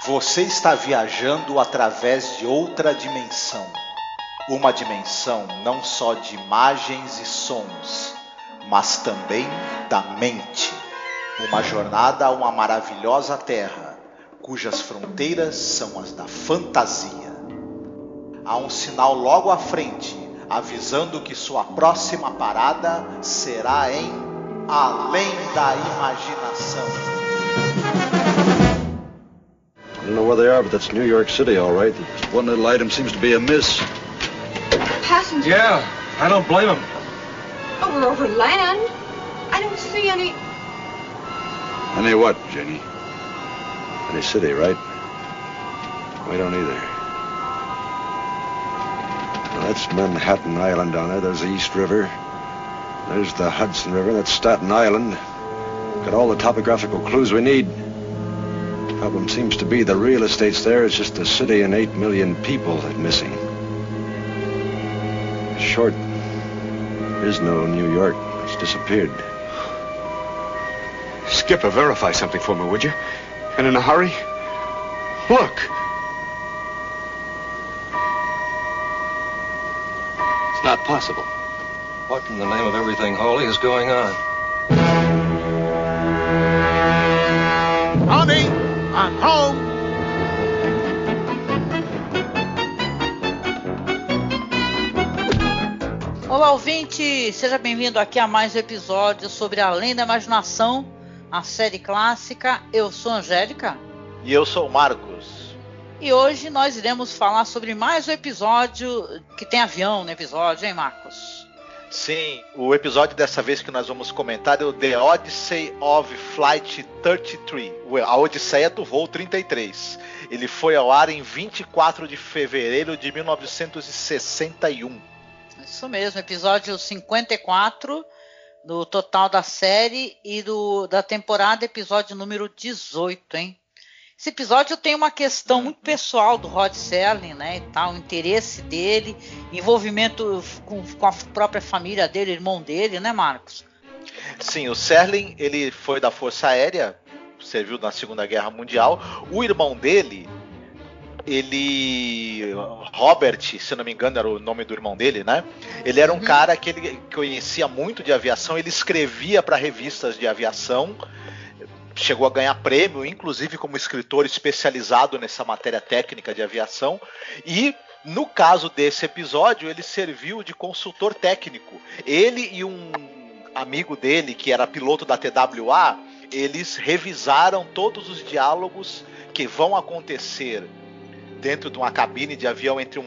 Você está viajando através de outra dimensão. Uma dimensão não só de imagens e sons, mas também da mente. Uma jornada a uma maravilhosa terra, cujas fronteiras são as da fantasia. Há um sinal logo à frente, avisando que sua próxima parada será em Além da Imaginação. I don't know where they are, but that's New York City, all right. One little item seems to be amiss. Passengers? Yeah, I don't blame him. Oh, we're over land. I don't see any... Any what, Jenny? Any city, right? We don't either. Well, that's Manhattan Island down there. There's the East River. There's the Hudson River. That's Staten Island. Got all the topographical clues we need. Problem seems to be the real estate's there. It's just the city and 8 million people that missing. In short, there is no New York. It's disappeared. Skipper, verify something for me, would you? And in a hurry? Look! It's not possible. What in the name of everything holy is going on? Honey, I'm home. Olá, ouvinte! Seja bem-vindo aqui a mais um episódio sobre Além da Imaginação, a série clássica. Eu sou a Angélica. E eu sou o Marcos. E hoje nós iremos falar sobre mais um episódio que tem avião no episódio, hein, Marcos? Sim, o episódio dessa vez que nós vamos comentar é o The Odyssey of Flight 33, a Odisseia do Voo 33. Ele foi ao ar em 24 de fevereiro de 1961. Isso mesmo, episódio 54 do total da série e da temporada, episódio número 18, hein? Esse episódio tem uma questão muito pessoal do Rod Serling, né, e tal, o interesse dele, envolvimento com a própria família dele, irmão dele, né, Marcos? Sim, o Serling, ele foi da Força Aérea, serviu na Segunda Guerra Mundial. O irmão dele, Robert, se não me engano era o nome do irmão dele, né? Ele era um cara que ele conhecia muito de aviação, ele escrevia para revistas de aviação, chegou a ganhar prêmio, inclusive como escritor especializado nessa matéria técnica de aviação. E no caso desse episódio, ele serviu de consultor técnico. Ele e um amigo dele, que era piloto da TWA, eles revisaram todos os diálogos que vão acontecer dentro de uma cabine de avião entre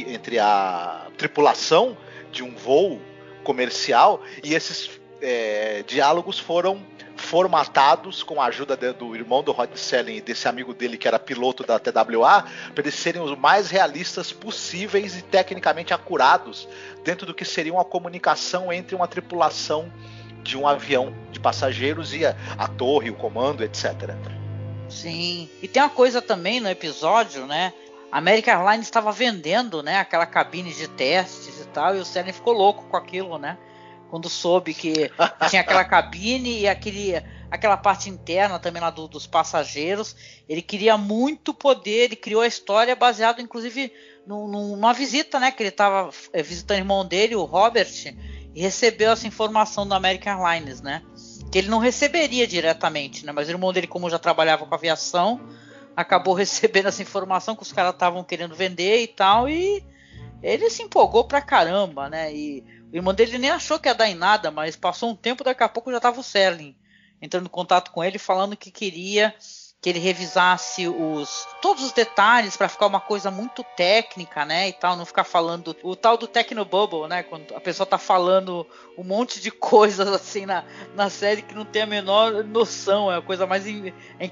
entre a tripulação de um voo comercial, e esses diálogos foram formatados com a ajuda do irmão do Rod Serling e desse amigo dele que era piloto da TWA, para eles serem os mais realistas possíveis e tecnicamente acurados dentro do que seria uma comunicação entre uma tripulação de um avião de passageiros e a torre, o comando, etc. Sim, e tem uma coisa também no episódio, né? A American Airlines estava vendendo, né, aquela cabine de testes e tal, e o Serling ficou louco com aquilo, né? Quando soube que tinha aquela cabine e aquela parte interna também lá dos passageiros. Ele queria muito poder, ele criou a história baseado inclusive numa visita, né, que ele estava visitando o irmão dele, o Robert, e recebeu essa informação da American Airlines, né, que ele não receberia diretamente, né, mas o irmão dele, como já trabalhava com aviação, acabou recebendo essa informação que os caras estavam querendo vender e tal, e ele se empolgou pra caramba, né, e o irmão dele nem achou que ia dar em nada, mas passou um tempo, daqui a pouco já estava o Serling entrando em contato com ele, falando que queria que ele revisasse todos os detalhes para ficar uma coisa muito técnica, né, e tal, não ficar falando o tal do Technobubble, né, quando a pessoa tá falando um monte de coisas assim na série que não tem a menor noção, é a coisa mais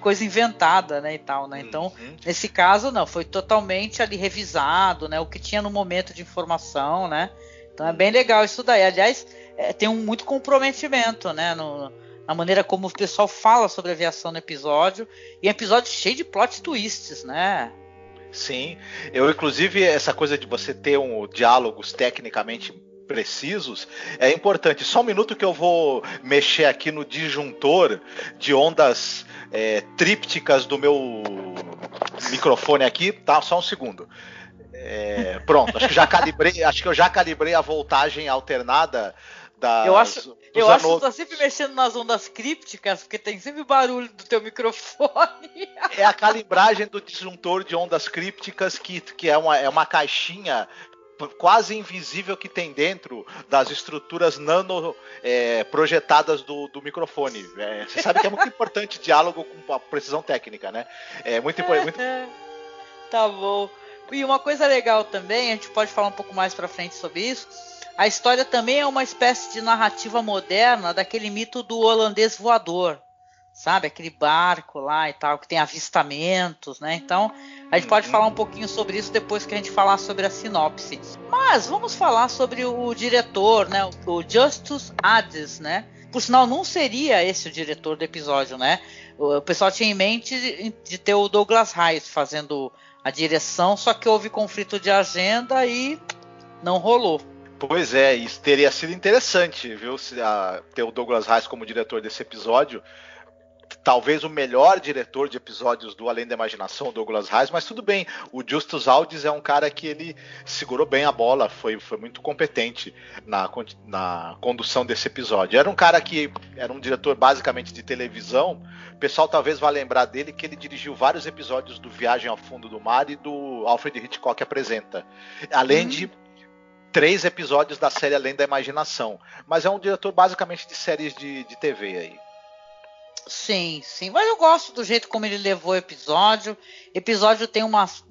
coisa inventada, né, e tal, né, então nesse caso não, foi totalmente ali revisado, né, o que tinha no momento de informação, né, então é bem legal isso daí, aliás, tem muito comprometimento, né, a maneira como o pessoal fala sobre aviação no episódio, e é um episódio cheio de plot twists, né? Sim, eu inclusive essa coisa de você ter diálogos tecnicamente precisos, é importante. Só um minuto que eu vou mexer aqui no disjuntor de ondas trípticas do meu microfone aqui, tá? Só um segundo. Pronto, acho que eu já calibrei a voltagem alternada eu acho que tu tá sempre mexendo nas ondas crípticas, porque tem sempre barulho do teu microfone. É a calibragem do disjuntor de ondas crípticas, que é uma caixinha quase invisível que tem dentro das estruturas nano projetadas do microfone. Você sabe que é muito importante diálogo com a precisão técnica, né? É muito importante. Tá bom. E uma coisa legal também, a gente pode falar um pouco mais pra frente sobre isso. A história também é uma espécie de narrativa moderna daquele mito do holandês voador, sabe? Aquele barco lá e tal, que tem avistamentos, né? Então, a gente pode falar um pouquinho sobre isso depois que a gente falar sobre a sinopse. Mas vamos falar sobre o diretor, né? O Justus Hades, né? Por sinal, não seria esse o diretor do episódio, né? O pessoal tinha em mente de ter o Douglas Heyes fazendo a direção, só que houve conflito de agenda e não rolou. Pois é, isso teria sido interessante, viu? Ter o Douglas Heyes como diretor desse episódio. Talvez o melhor diretor de episódios do Além da Imaginação, o Douglas Heyes, mas tudo bem. O Justus Hades é um cara que ele segurou bem a bola, foi muito competente na condução desse episódio. Era um cara que era um diretor basicamente de televisão. O pessoal talvez vá lembrar dele que ele dirigiu vários episódios do Viagem ao Fundo do Mar e do Alfred Hitchcock Apresenta. Além de 3 episódios da série Além da Imaginação. Mas é um diretor basicamente de séries de TV aí. Sim, mas eu gosto do jeito como ele levou o episódio. O episódio tem umas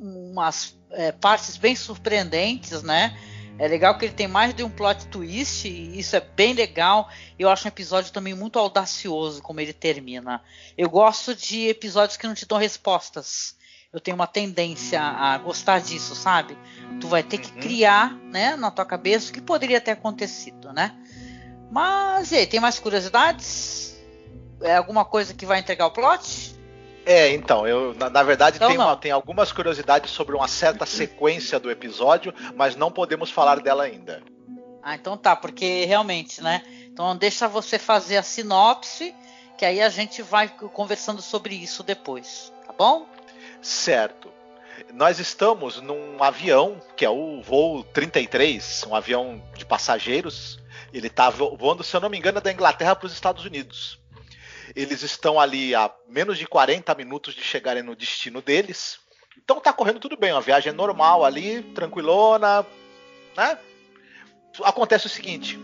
partes bem surpreendentes, né? É legal que ele tem mais de um plot twist, e isso é bem legal. Eu acho um episódio também muito audacioso como ele termina. Eu gosto de episódios que não te dão respostas. Eu tenho uma tendência a gostar disso, sabe? Tu vai ter que criar, né, na tua cabeça o que poderia ter acontecido, né? Mas, e aí, tem mais curiosidades? É alguma coisa que vai entregar o plot? Então, eu na verdade tem algumas curiosidades sobre uma certa sequência do episódio, mas não podemos falar dela ainda. Então tá, porque realmente, né? Então deixa você fazer a sinopse, que aí a gente vai conversando sobre isso depois, tá bom? Certo. Nós estamos num avião, que é o voo 33, um avião de passageiros. Ele está voando, se eu não me engano, da Inglaterra para os Estados Unidos. Eles estão ali a menos de 40 minutos de chegarem no destino deles. Então tá correndo tudo bem, uma viagem normal ali, tranquilona, né? Acontece o seguinte,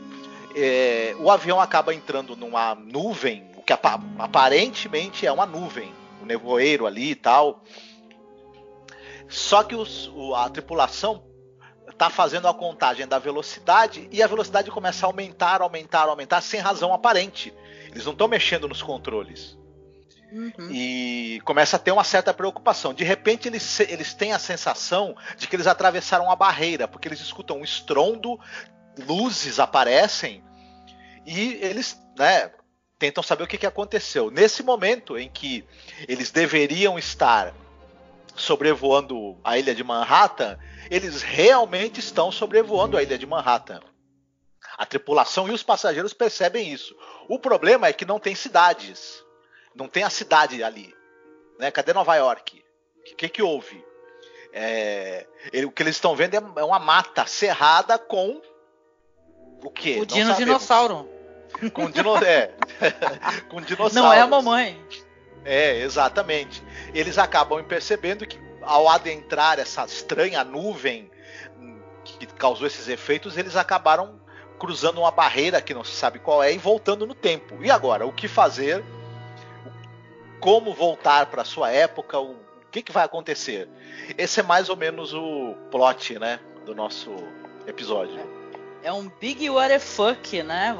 o avião acaba entrando numa nuvem, o que aparentemente é uma nuvem, um nevoeiro ali e tal. Só que a tripulação está fazendo a contagem da velocidade e a velocidade começa a aumentar sem razão aparente. Eles não estão mexendo nos controles. E começa a ter uma certa preocupação. De repente eles têm a sensação de que eles atravessaram a barreira, porque eles escutam um estrondo, luzes aparecem e eles, né, tentam saber o que aconteceu. Nesse momento em que eles deveriam estar sobrevoando a ilha de Manhattan, eles realmente estão sobrevoando a ilha de Manhattan. A tripulação e os passageiros percebem isso. O problema é que não tem cidades. Não tem a cidade ali. Né? Cadê Nova York? O que houve? O que eles estão vendo é uma mata cerrada com o quê? O dinossauro. Com dinossauros. Não é a mamãe. Exatamente. Eles acabam percebendo que ao adentrar essa estranha nuvem que causou esses efeitos, eles acabaram cruzando uma barreira que não se sabe qual é e voltando no tempo. E agora, o que fazer? Como voltar para a sua época? O que vai acontecer? Esse é mais ou menos o plot, né, do nosso episódio. É um big what the fuck, né?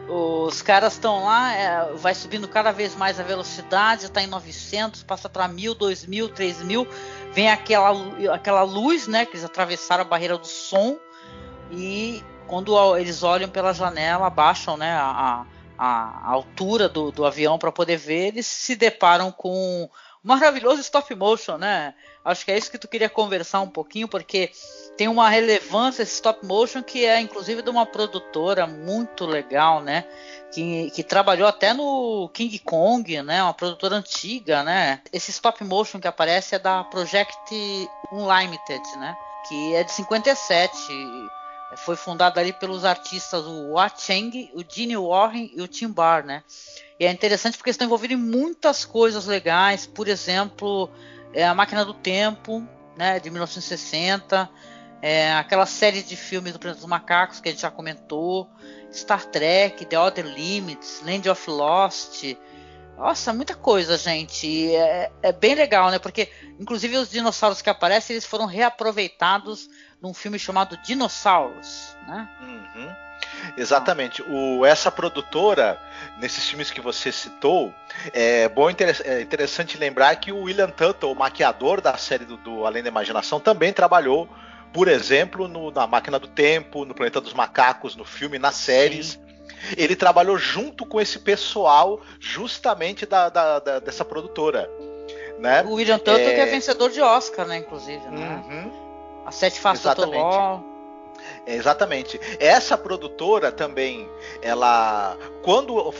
Os caras estão lá, vai subindo cada vez mais a velocidade, está em 900, passa para 1000, 2000, 3000, vem aquela luz, né, que eles atravessaram a barreira do som, e quando eles olham pela janela, abaixam, né, a altura do avião para poder ver, eles se deparam com maravilhoso stop motion, né? Acho que é isso que tu queria conversar um pouquinho, porque tem uma relevância esse stop motion que é inclusive de uma produtora muito legal, né? Que trabalhou até no King Kong, né? Uma produtora antiga, né? Esse stop motion que aparece é da Project Unlimited, né? Que é de 57. Foi fundada ali pelos artistas o Hua Cheng, o Gene Warren e o Tim Barr, né? E é interessante porque eles estão envolvidos em muitas coisas legais, por exemplo, A Máquina do Tempo, né, de 1960, aquela série de filmes do Planeta dos Macacos que a gente já comentou, Star Trek, The Outer Limits, Land of Lost. Nossa, muita coisa, gente. É bem legal, né? Porque, inclusive, os dinossauros que aparecem, eles foram reaproveitados num filme chamado Dinossauros, né? Uhum. Exatamente. Essa produtora, nesses filmes que você citou, é interessante lembrar que o William Tuttle, o maquiador da série do Além da Imaginação, também trabalhou, por exemplo, na Máquina do Tempo, no Planeta dos Macacos, no filme, nas séries. Sim. Ele trabalhou junto com esse pessoal justamente dessa produtora, né? O William Tuttle que é vencedor de Oscar, né, inclusive, né? Uhum. As Sete Faces do Dr. Law. Exatamente. Essa produtora também, quando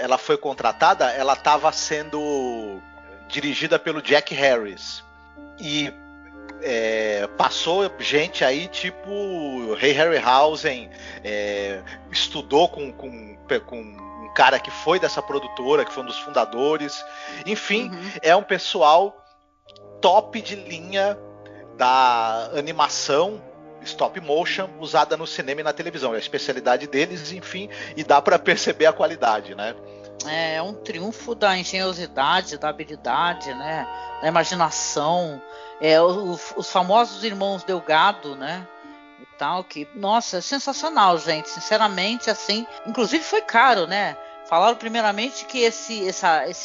ela foi contratada, ela estava sendo dirigida pelo Jack Harris. E passou gente aí tipo Ray Harryhausen, estudou com um cara que foi dessa produtora, que foi um dos fundadores. Enfim, é um pessoal top de linha da animação stop motion usada no cinema e na televisão. É a especialidade deles, enfim, e dá para perceber a qualidade, né? É um triunfo da engenhosidade, da habilidade, né? Da imaginação. Os famosos irmãos Delgado, né? E tal, que, nossa, é sensacional, gente. Sinceramente, assim, inclusive foi caro, né? Falaram primeiramente que esse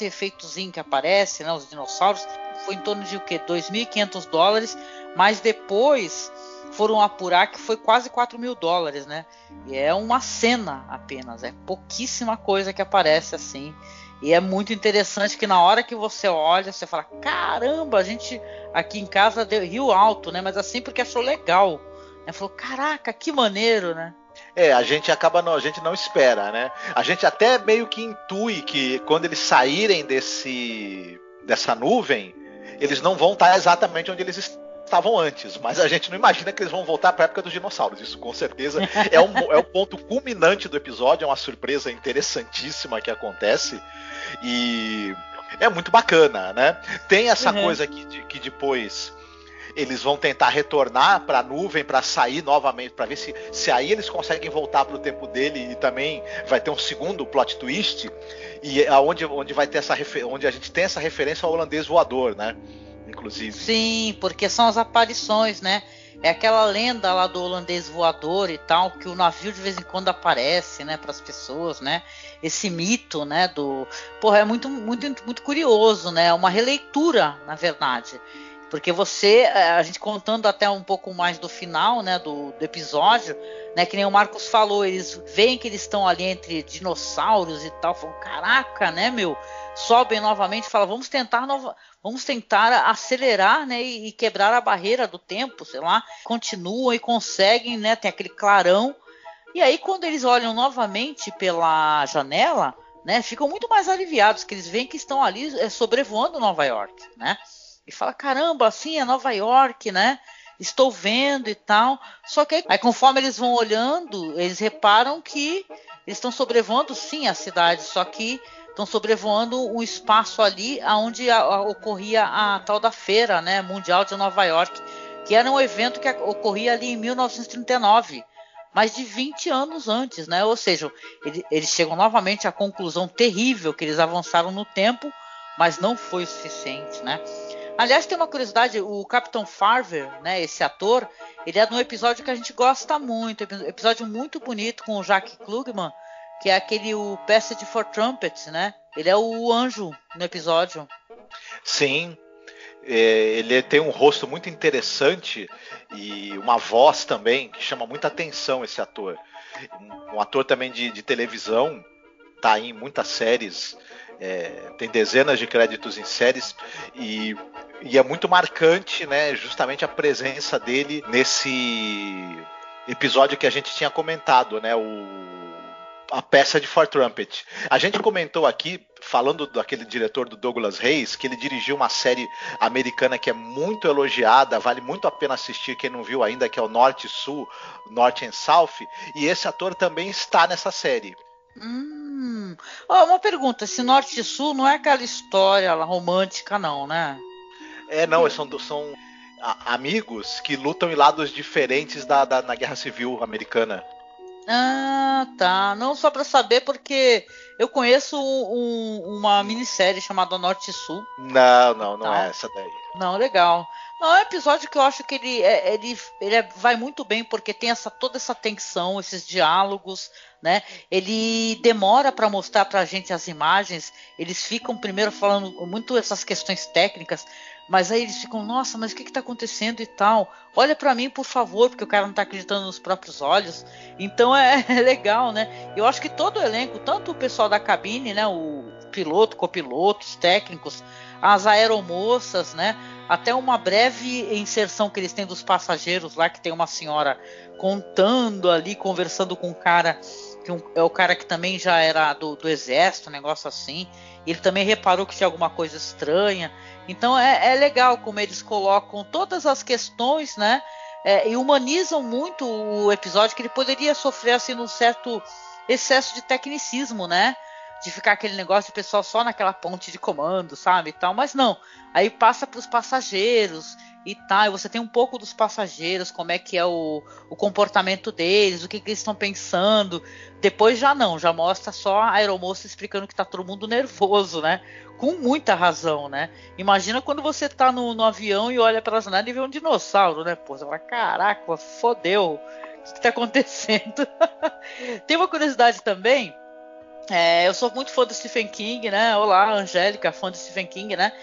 efeitozinho que aparece, né? Os dinossauros, foi em torno de o quê? $2.500, mas depois foram apurar que foi quase $4.000, né? E é uma cena apenas, é pouquíssima coisa que aparece assim. E é muito interessante que na hora que você olha, você fala, caramba, a gente aqui em casa riu alto, né? Mas assim porque achou legal. Falou, caraca, que maneiro, né? A gente não espera, né? A gente até meio que intui que quando eles saírem dessa nuvem, eles não vão estar exatamente onde eles estavam antes, mas a gente não imagina que eles vão voltar para a época dos dinossauros. Isso com certeza é o ponto culminante do episódio, é uma surpresa interessantíssima que acontece e é muito bacana, né? Tem essa coisa aqui que depois eles vão tentar retornar para a nuvem para sair novamente, para ver se aí eles conseguem voltar para o tempo dele, e também vai ter um segundo plot twist, e onde vai ter onde a gente tem essa referência ao holandês voador, né? Inclusive. Sim, porque são as aparições, né? É aquela lenda lá do holandês voador e tal, que o navio de vez em quando aparece, né, para as pessoas, né? Esse mito, né, é muito, muito, muito curioso, né? É uma releitura, na verdade. Porque a gente contando até um pouco mais do final, né, do episódio, né, que nem o Marcos falou, eles veem que eles estão ali entre dinossauros e tal, falam, caraca, né, meu, sobem novamente, falam, vamos tentar acelerar, né, e quebrar a barreira do tempo, sei lá, continuam e conseguem, né, tem aquele clarão, e aí quando eles olham novamente pela janela, né, ficam muito mais aliviados, que eles veem que estão ali sobrevoando Nova York, né, e fala, caramba, assim é Nova York, né? Estou vendo e tal. Só que aí conforme eles vão olhando, eles reparam que eles estão sobrevoando, sim, a cidade, só que estão sobrevoando um espaço ali onde ocorria a tal da Feira, né, Mundial de Nova York, que era um evento que ocorria ali em 1939, mais de 20 anos antes, né? Ou seja, eles chegam novamente à conclusão terrível que eles avançaram no tempo, mas não foi o suficiente, né? Aliás, tem uma curiosidade, o Capitão Farver, né, esse ator, ele é de um episódio que a gente gosta muito, episódio muito bonito com o Jack Klugman, que é aquele o Passage for Trumpet, né? Ele é o anjo no episódio. Sim, ele tem um rosto muito interessante e uma voz também que chama muita atenção, esse ator. Um ator também de televisão, tá em muitas séries Tem dezenas de créditos em séries e é muito marcante, né, justamente a presença dele nesse episódio que a gente tinha comentado, né, a peça de For Trumpet. A gente comentou aqui, falando daquele diretor do Douglas Reis, que ele dirigiu uma série americana que é muito elogiada, vale muito a pena assistir, quem não viu ainda, que é o Norte e Sul, Norte and South, e esse ator também está nessa série. Uma pergunta, esse Norte e Sul não é aquela história romântica não, né? Não, são amigos que lutam em lados diferentes na Guerra Civil Americana. Ah, tá. Não, só pra saber, porque eu conheço uma minissérie chamada Norte e Sul. Não é essa daí. Não, legal. Não, é um episódio que eu acho que ele vai muito bem, porque tem toda essa tensão, esses diálogos, né? Ele demora para mostrar pra gente as imagens, eles ficam primeiro falando muito essas questões técnicas, mas aí eles ficam, nossa, mas o que está acontecendo e tal? Olha para mim, por favor, porque o cara não está acreditando nos próprios olhos. Então é legal, né? Eu acho que todo o elenco, tanto o pessoal da cabine, né, o piloto, copilotos, técnicos, as aeromoças, né, até uma breve inserção que eles têm dos passageiros lá, que tem uma senhora contando ali, conversando com um cara, que é o cara que também já era do exército, um negócio assim. Ele também reparou que tinha alguma coisa estranha. Então é legal como eles colocam todas as questões, né? E humanizam muito o episódio, que ele poderia sofrer assim num certo excesso de tecnicismo, né? De ficar aquele negócio de pessoal só naquela ponte de comando, sabe? E tal, mas não. Aí passa para os passageiros e tal. E você tem um pouco dos passageiros, como é que é o comportamento deles, o que eles estão pensando. Depois já não, já mostra só a aeromoça explicando que tá todo mundo nervoso, né? Com muita razão, né? Imagina quando você tá no avião e olha pela janela e vê um dinossauro, né? Pô, você fala, caraca, fodeu. O que tá acontecendo? Tem uma curiosidade também. Eu sou muito fã do Stephen King, né? Olá, Angélica, fã do Stephen King, né?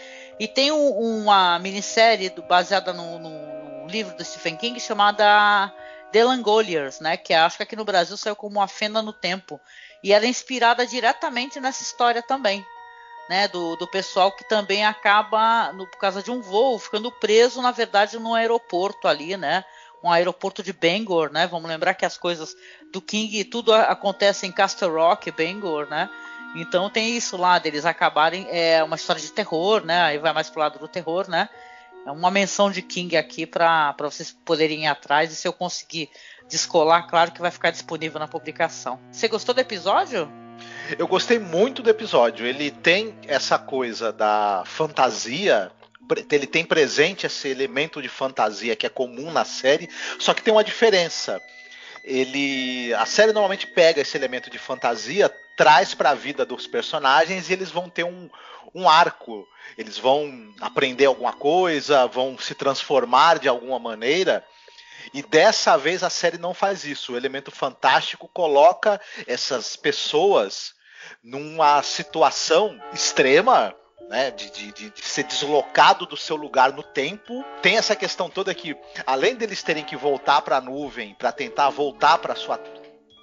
E tem uma minissérie baseada num livro do Stephen King chamada The Langoliers, né? Que acho que aqui no Brasil saiu como Uma Fenda no Tempo. E ela é inspirada diretamente nessa história também, né? Do pessoal que também acaba, por causa de um voo, ficando preso, na verdade, num aeroporto ali, né? Um aeroporto de Bangor, né? Vamos lembrar que as coisas do King, tudo acontece em Castle Rock, Bangor, né? Então tem isso lá, deles acabarem, uma história de terror, né? Aí vai mais pro lado do terror, né? É uma menção de King aqui para vocês poderem ir atrás, e se eu conseguir descolar, claro que vai ficar disponível na publicação. Você gostou do episódio? Eu gostei muito do episódio. Ele tem essa coisa da fantasia, ele tem presente esse elemento de fantasia que é comum na série, só que tem uma diferença. A série normalmente pega esse elemento de fantasia, traz para a vida dos personagens e eles vão ter um arco. Eles vão aprender alguma coisa, vão se transformar de alguma maneira. E dessa vez a série não faz isso. O elemento fantástico coloca essas pessoas numa situação extrema, né, de ser deslocado do seu lugar no tempo. Tem essa questão toda que, além deles terem que voltar para a nuvem, para tentar voltar para sua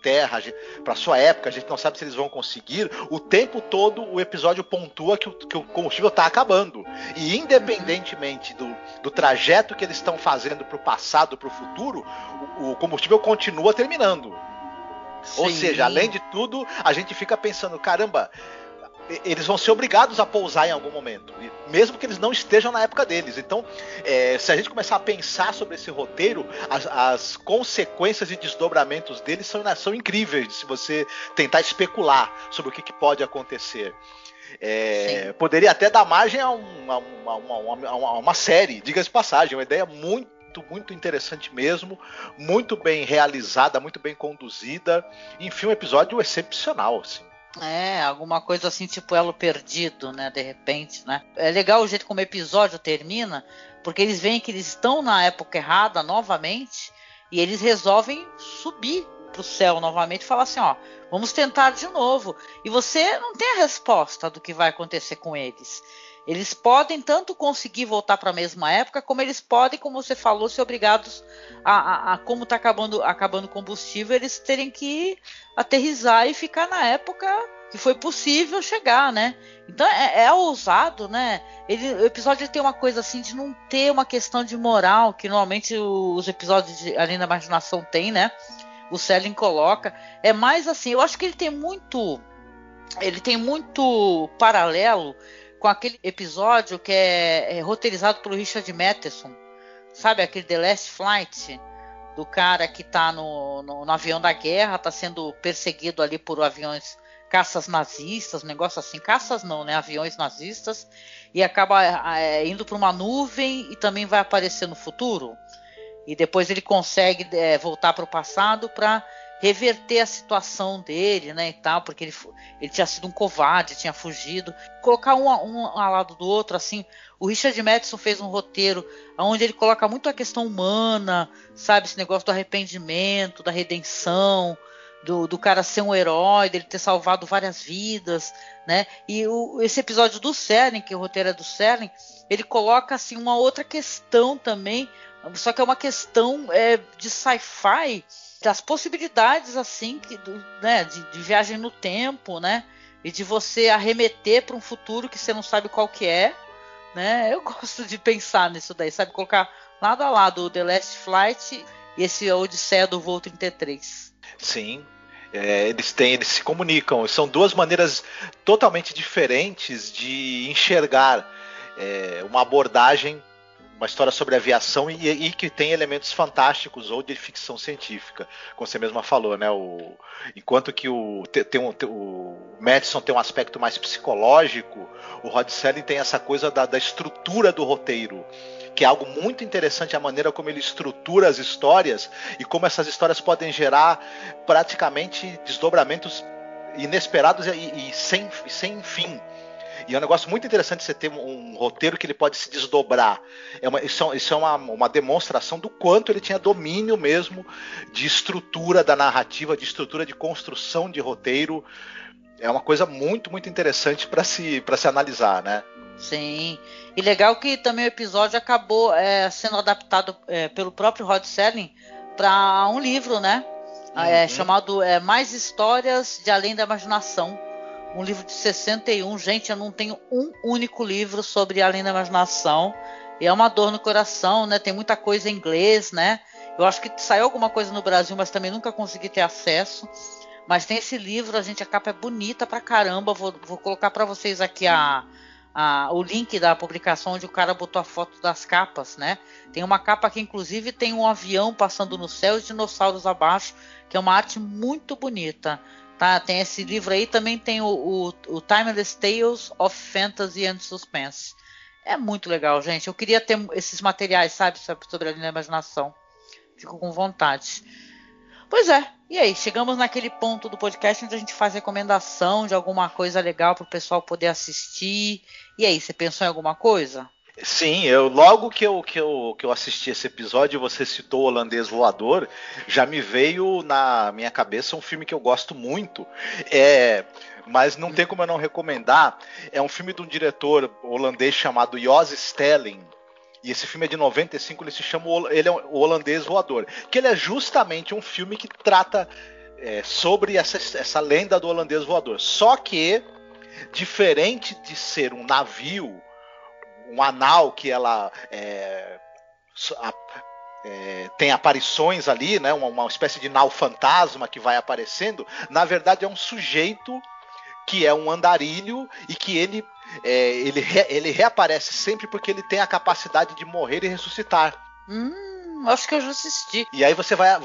terra, para sua época, a gente não sabe se eles vão conseguir. O tempo todo o episódio pontua que o combustível está acabando. E independentemente do trajeto que eles estão fazendo para o passado, para o futuro, o combustível continua terminando. Sim. Ou seja, além de tudo, a gente fica pensando, caramba, eles vão ser obrigados a pousar em algum momento, mesmo que eles não estejam na época deles. Então, se a gente começar a pensar sobre esse roteiro, as consequências e desdobramentos deles são incríveis, se você tentar especular sobre o que pode acontecer. Poderia até dar margem a uma série, diga-se de passagem, uma ideia muito interessante mesmo, muito bem realizada, muito bem conduzida. Enfim, um episódio excepcional, assim. Alguma coisa assim, tipo Elo Perdido, né, de repente, né. É legal o jeito como o episódio termina, porque eles veem que eles estão na época errada novamente, e eles resolvem subir pro céu novamente e falar assim, ó, vamos tentar de novo. E você não tem a resposta do que vai acontecer com eles. Eles podem tanto conseguir voltar para a mesma época, como eles podem, como você falou, ser obrigados como está acabando o combustível, eles terem que aterrissar e ficar na época que foi possível chegar, né? Então é ousado, né? O episódio tem uma coisa assim de não ter uma questão de moral, que normalmente os episódios de Além da Imaginação tem, né? O Serling coloca. É mais assim, eu acho que ele tem muito paralelo com aquele episódio que é roteirizado pelo Richard Matheson, sabe? Aquele The Last Flight, do cara que tá no avião da guerra, tá sendo perseguido ali por aviões, caças nazistas, um negócio assim, caças não, né? Aviões nazistas, e acaba indo para uma nuvem e também vai aparecer no futuro. E depois ele consegue voltar para o passado para reverter a situação dele, né, e tal, porque ele tinha sido um covarde, tinha fugido. Colocar um ao lado do outro, assim. O Richard Matheson fez um roteiro onde ele coloca muito a questão humana, sabe, esse negócio do arrependimento, da redenção, do cara ser um herói, dele ter salvado várias vidas, né? E esse episódio do Serling, que o roteiro é do Serling, ele coloca assim uma outra questão também, só que é uma questão de sci-fi, das possibilidades assim né, de viagem no tempo, né? E de você arremeter para um futuro que você não sabe qual que é, né? Eu gosto de pensar nisso daí, sabe? Colocar lado a lado o The Last Flight e esse Odisseia do Voo 33. Sim, eles se comunicam. São duas maneiras totalmente diferentes de enxergar uma abordagem, uma história sobre aviação e que tem elementos fantásticos ou de ficção científica, como você mesma falou, né? Enquanto que o Matheson tem um aspecto mais psicológico, o Rod Serling tem essa coisa da estrutura do roteiro, que é algo muito interessante, a maneira como ele estrutura as histórias e como essas histórias podem gerar praticamente desdobramentos inesperados e sem fim. E é um negócio muito interessante você ter um roteiro que ele pode se desdobrar. Isso é uma demonstração do quanto ele tinha domínio mesmo de estrutura da narrativa, de estrutura de construção de roteiro. É uma coisa muito, muito interessante para se analisar, né? Sim. E legal que também o episódio acabou sendo adaptado pelo próprio Rod Serling para um livro, né? Chamado Mais Histórias de Além da Imaginação. Um livro de 61, gente, eu não tenho um único livro sobre Além da Imaginação, e é uma dor no coração, né? Tem muita coisa em inglês, né? Eu acho que saiu alguma coisa no Brasil, mas também nunca consegui ter acesso. Mas tem esse livro, a capa é bonita pra caramba. Vou colocar pra vocês aqui o link da publicação onde o cara botou a foto das capas, né? Tem uma capa que inclusive tem um avião passando no céu e dinossauros abaixo, que é uma arte muito bonita. Tá, tem esse livro aí, também tem o Timeless Tales of Fantasy and Suspense. É muito legal, gente. Eu queria ter esses materiais, sabe, sobre a linha da imaginação. Fico com vontade. Pois é, e aí? Chegamos naquele ponto do podcast onde a gente faz recomendação de alguma coisa legal para o pessoal poder assistir. E aí, você pensou em alguma coisa? Sim, logo que eu assisti esse episódio, você citou o Holandês Voador, já me veio na minha cabeça um filme que eu gosto muito, mas não tem como eu não recomendar. É um filme de um diretor holandês chamado Jos Stelling, e esse filme é de 95, ele é o Holandês Voador, que ele é justamente um filme que trata sobre essa lenda do Holandês Voador, só que, diferente de ser um navio, uma nau que ela tem aparições ali, né, uma espécie de nau fantasma que vai aparecendo, na verdade é um sujeito que é um andarilho e que ele reaparece sempre porque ele tem a capacidade de morrer e ressuscitar. Acho que eu já assisti. E aí você vai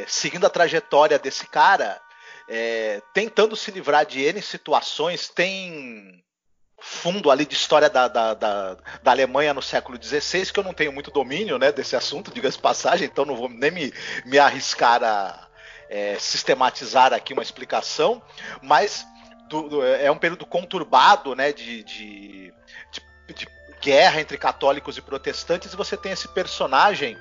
seguindo a trajetória desse cara, tentando se livrar de N situações. Tem fundo ali de história da Alemanha no século XVI, que eu não tenho muito domínio, né, desse assunto, diga-se de passagem, então não vou nem me arriscar a sistematizar aqui uma explicação, mas é um período conturbado, né, de guerra entre católicos e protestantes, e você tem esse personagem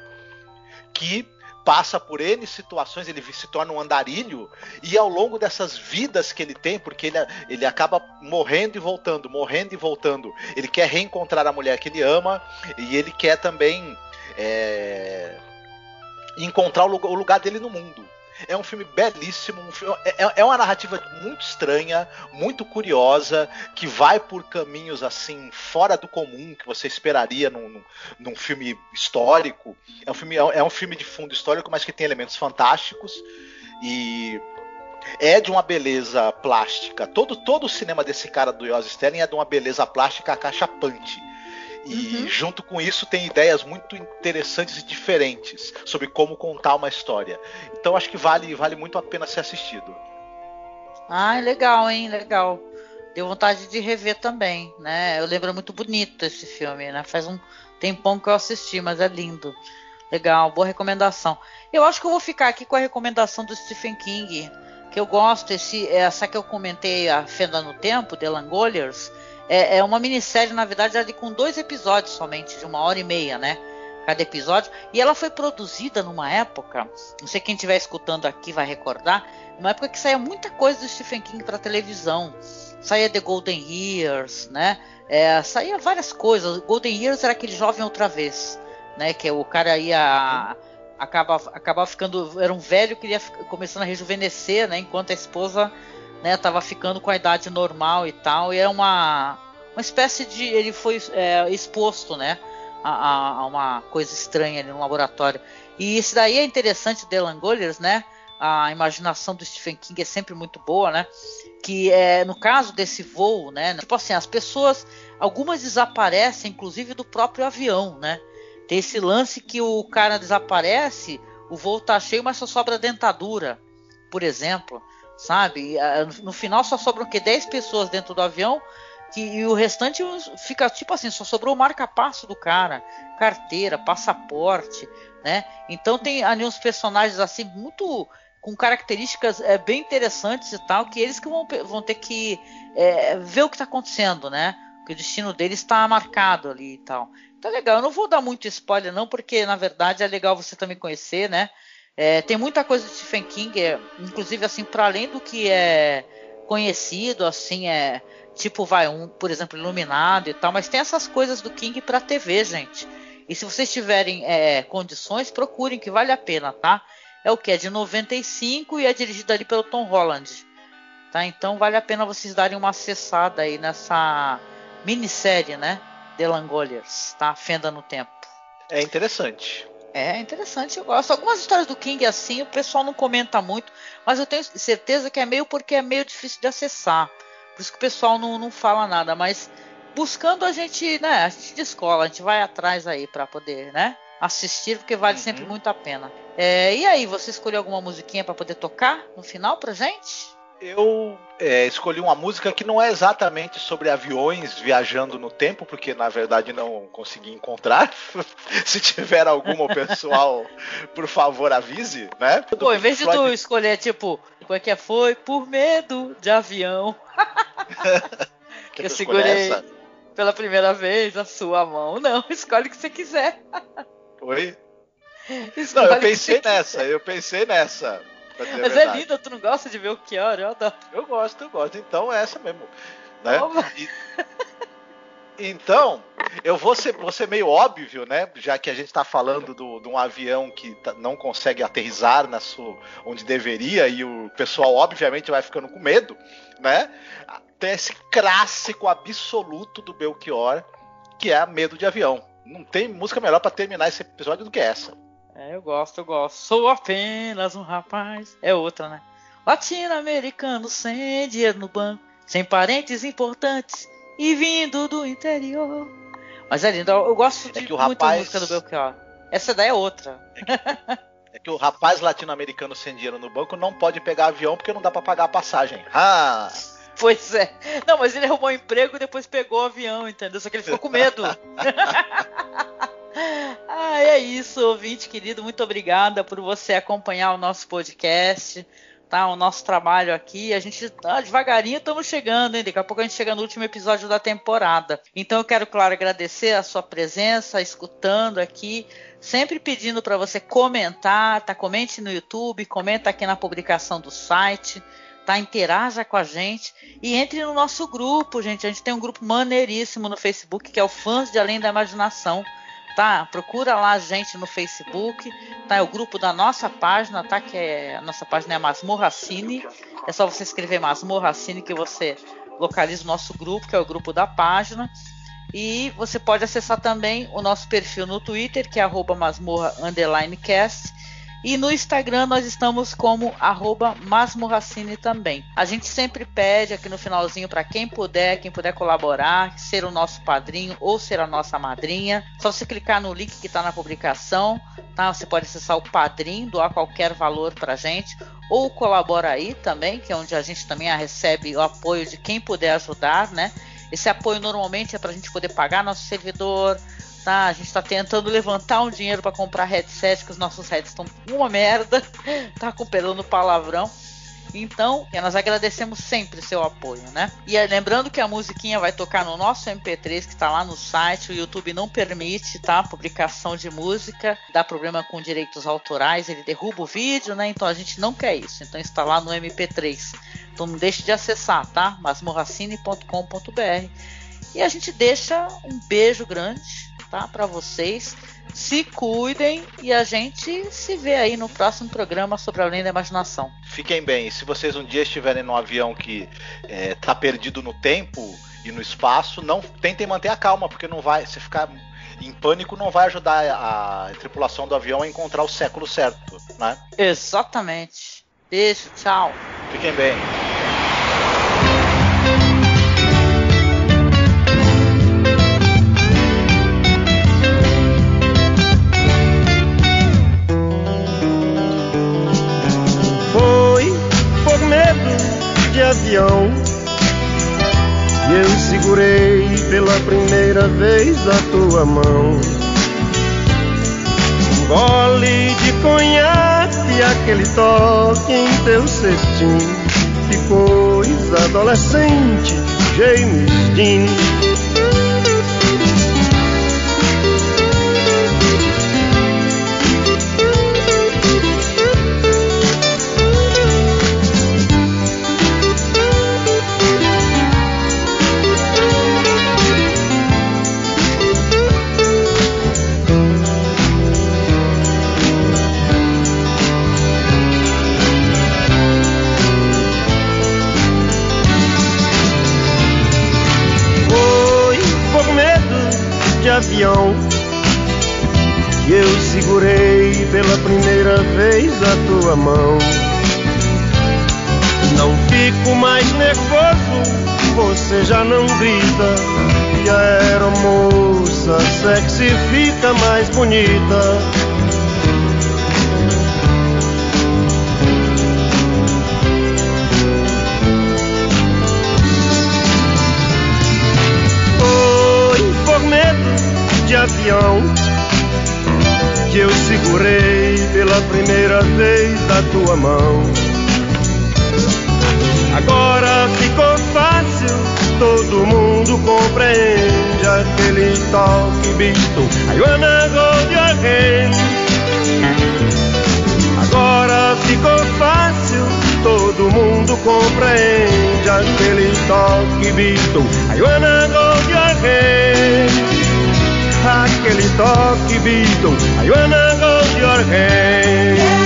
que passa por N situações, ele se torna um andarilho, e ao longo dessas vidas que ele tem, porque ele acaba morrendo e voltando, ele quer reencontrar a mulher que ele ama, e ele quer também encontrar o lugar dele no mundo. É um filme belíssimo, é uma narrativa muito estranha, muito curiosa, que vai por caminhos assim fora do comum que você esperaria num filme histórico. É um filme de fundo histórico, mas que tem elementos fantásticos e é de uma beleza plástica. Todo o cinema desse cara do Yos Sterling é de uma beleza plástica acachapante. E junto com isso tem ideias muito interessantes e diferentes sobre como contar uma história. Então acho que vale muito a pena ser assistido. Ah, legal, hein? Legal. Deu vontade de rever também, né? Eu lembro muito bonito esse filme, né? Faz um tempão que eu assisti, mas é lindo. Legal, boa recomendação. Eu acho que eu vou ficar aqui com a recomendação do Stephen King, que eu gosto. Essa que eu comentei, A Fenda no Tempo, The Langoliers, é uma minissérie, na verdade, ali com 2 episódios somente, de 1h30, né? Cada episódio. E ela foi produzida numa época, não sei quem estiver escutando aqui vai recordar, numa época que saía muita coisa do Stephen King para televisão. Saía The Golden Years, né? Saía várias coisas. Golden Years era aquele Jovem Outra Vez, né? Que o cara ia... Acabava ficando... Era um velho que ia começando a rejuvenescer, né? Enquanto a esposa... né, tava ficando com a idade normal e tal, e é uma espécie de... Ele foi exposto, né, a uma coisa estranha ali no laboratório. E isso daí é interessante, The Langoliers, né? A imaginação do Stephen King é sempre muito boa, né? Que no caso desse voo, né? Tipo assim, as pessoas, algumas desaparecem, inclusive do próprio avião, né? Tem esse lance que o cara desaparece, o voo tá cheio, mas só sobra dentadura, por exemplo. Sabe? No final só sobram 10 pessoas dentro do avião e o restante fica tipo assim, só sobrou o marca-passo do cara, carteira, passaporte, né? Então tem ali uns personagens assim muito com características bem interessantes e tal, que eles que vão ter que ver o que está acontecendo, né? Que o destino deles está marcado ali e tal. Então é legal, eu não vou dar muito spoiler não, porque na verdade é legal você também conhecer, né? Tem muita coisa de Stephen King, inclusive assim, para além do que é conhecido, assim, tipo, por exemplo, Iluminado e tal, mas tem essas coisas do King para TV, gente. E se vocês tiverem condições, procurem, que vale a pena, tá? É o que? É de 95 e é dirigido ali pelo Tom Holland, tá? Então vale a pena vocês darem uma acessada aí nessa minissérie, né? The Langoliers, tá? Fenda no Tempo. É interessante. É interessante, eu gosto. Algumas histórias do King assim, o pessoal não comenta muito, mas eu tenho certeza que porque é meio difícil de acessar. Por isso que o pessoal não fala nada, mas buscando a gente descola, a gente vai atrás aí para poder, né, assistir, porque vale sempre muito a pena. E aí, você escolheu alguma musiquinha para poder tocar no final pra gente? Eu escolhi uma música que não é exatamente sobre aviões viajando no tempo, porque na verdade não consegui encontrar. Se tiver alguma, pessoal, por favor avise, né? Pô, em vez de tu escolher, tipo, como é que foi? Por medo de avião. Que eu segurei pela primeira vez a sua mão. Não, escolhe o que você quiser. Oi? Não, eu pensei nessa. Mas é linda, tu não gosta de ver o que hora? Eu adoro. Eu gosto, então é essa mesmo, né? Então, eu vou ser meio óbvio, né? Já que a gente está falando de um avião que não consegue aterrissar onde deveria, e o pessoal obviamente vai ficando com medo, né? Tem esse clássico absoluto do Belchior, que é Medo de Avião. Não tem música melhor para terminar esse episódio do que essa. Eu gosto. Sou apenas um rapaz. É outra, né? Latino-americano sem dinheiro no banco, sem parentes importantes e vindo do interior. Mas é lindo, eu gosto de muita música do Belchior. Essa daí é outra. É que o rapaz latino-americano sem dinheiro no banco não pode pegar avião porque não dá pra pagar a passagem. Pois é. Não, mas ele arrumou um emprego e depois pegou o avião, entendeu? Só que ele ficou com medo. É isso, ouvinte querido, muito obrigada por você acompanhar o nosso podcast, tá? O nosso trabalho aqui, a gente devagarinho estamos chegando, hein? Daqui a pouco a gente chega no último episódio da temporada. Então eu quero, claro, agradecer a sua presença, escutando aqui, sempre pedindo para você comentar, tá? Comente no YouTube, comenta aqui na publicação do site, tá? Interaja com a gente e entre no nosso grupo, gente. A gente tem um grupo maneiríssimo no Facebook que é o Fãs de Além da Imaginação. tá? Procura lá a gente no Facebook, tá? É o grupo da nossa página, tá? Que a nossa página é Masmorra Cine. É só você escrever Masmorra Cine que você localiza o nosso grupo, que é o grupo da página. E você pode acessar também o nosso perfil no Twitter, que é @masmorra_cast. E no Instagram nós estamos como @masmorracine também. A gente sempre pede aqui no finalzinho para quem puder colaborar, ser o nosso padrinho ou ser a nossa madrinha. Só você clicar no link que está na publicação, tá? Você pode acessar o Padrim, doar qualquer valor para a gente, ou Colabora Aí também, que é onde a gente também recebe o apoio de quem puder ajudar, né? Esse apoio normalmente é para a gente poder pagar nosso servidor. Tá, a gente está tentando levantar um dinheiro para comprar headset, que os nossos headsets estão uma merda, tá com perdão no palavrão. Então, nós agradecemos sempre o seu apoio, né? E lembrando que a musiquinha vai tocar no nosso MP3, que está lá no site. O YouTube não permite, tá? Publicação de música, dá problema com direitos autorais, ele derruba o vídeo, né? Então a gente não quer isso. Então está lá no MP3. Então não deixe de acessar, tá? masmorracine.com.br. E a gente deixa um beijo grande, tá, para vocês. Se cuidem e a gente se vê aí no próximo programa sobre Além da Imaginação. Fiquem bem. Se vocês um dia estiverem num avião que tá perdido no tempo e no espaço, não tentem manter a calma, porque não vai, se ficar em pânico não vai ajudar a tripulação do avião a encontrar o século certo, né? Exatamente. Beijo, tchau. Fiquem bem. De avião, e eu segurei pela primeira vez a tua mão. Um gole de conhaque, aquele toque em teu cestinho, que coisa adolescente, James Dean. Avião, que eu segurei pela primeira vez a tua mão. Não fico mais nervoso, você já não grita, e a aeromoça sexy fica mais bonita. De avião, que eu segurei pela primeira vez a tua mão. Agora ficou fácil, todo mundo compreende aquele toque visto. I wanna hold your hand. Agora ficou fácil, todo mundo compreende aquele toque visto. I wanna hold your hand. Aquele toque visto, I wanna hold your hand.